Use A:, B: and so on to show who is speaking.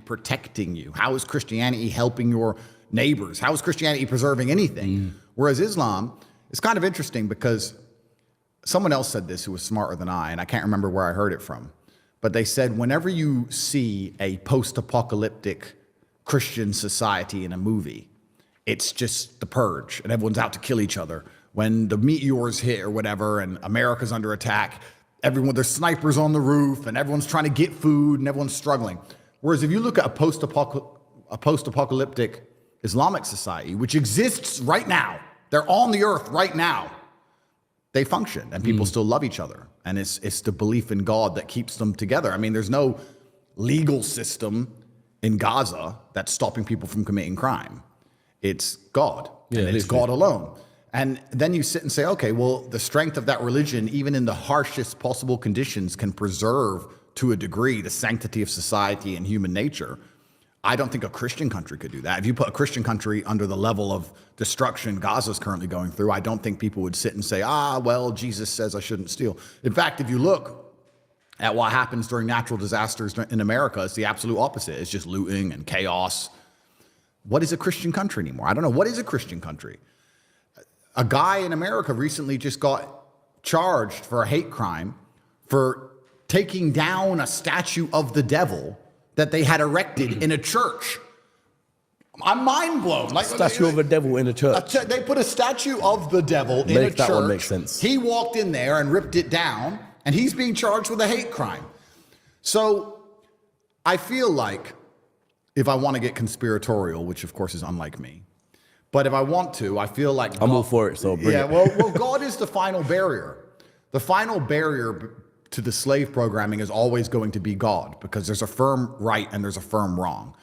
A: protecting you? How is Christianity helping your neighbors? How is Christianity preserving anything? Whereas Islam is kind of interesting because someone else said this who was smarter than I, and I can't remember where I heard it from. But they said, whenever you see a post-apocalyptic Christian society in a movie, it's just the purge and everyone's out to kill each other. When the meteors hit or whatever and America's under attack, there's snipers on the roof and everyone's trying to get food and everyone's struggling. Whereas if you look at a post-apocalyptic Islamic society, which exists right now, they're on the earth right now, they function and people still love each other. And it's the belief in God that keeps them together. I mean, there's no legal system in Gaza that's stopping people from committing crime. It's God, and it's God alone. And then you sit and say, okay, well, the strength of that religion, even in the harshest possible conditions, can preserve to a degree the sanctity of society and human nature. I don't think a Christian country could do that. If you put a Christian country under the level of destruction Gaza's currently going through, I don't think people would sit and say, well, Jesus says I shouldn't steal. In fact, if you look at what happens during natural disasters in America, it's the absolute opposite. It's just looting and chaos. What is a Christian country anymore? I don't know. What is a Christian country? A guy in America recently just got charged for a hate crime for taking down a statue of the devil that they had erected in a church. I'm mind blown. Like
B: statue of a devil in a church.
A: They put a statue of the devil in a church.
B: That one makes sense.
A: He walked in there and ripped it down, and he's being charged with a hate crime. So I feel like if I want to get conspiratorial, which of course is unlike me, but if I want to, I feel like
B: I'm all for it. So bring it.
A: Well, God is the final barrier. The final barrier to the slave programming is always going to be God, because there's a firm right and there's a firm wrong.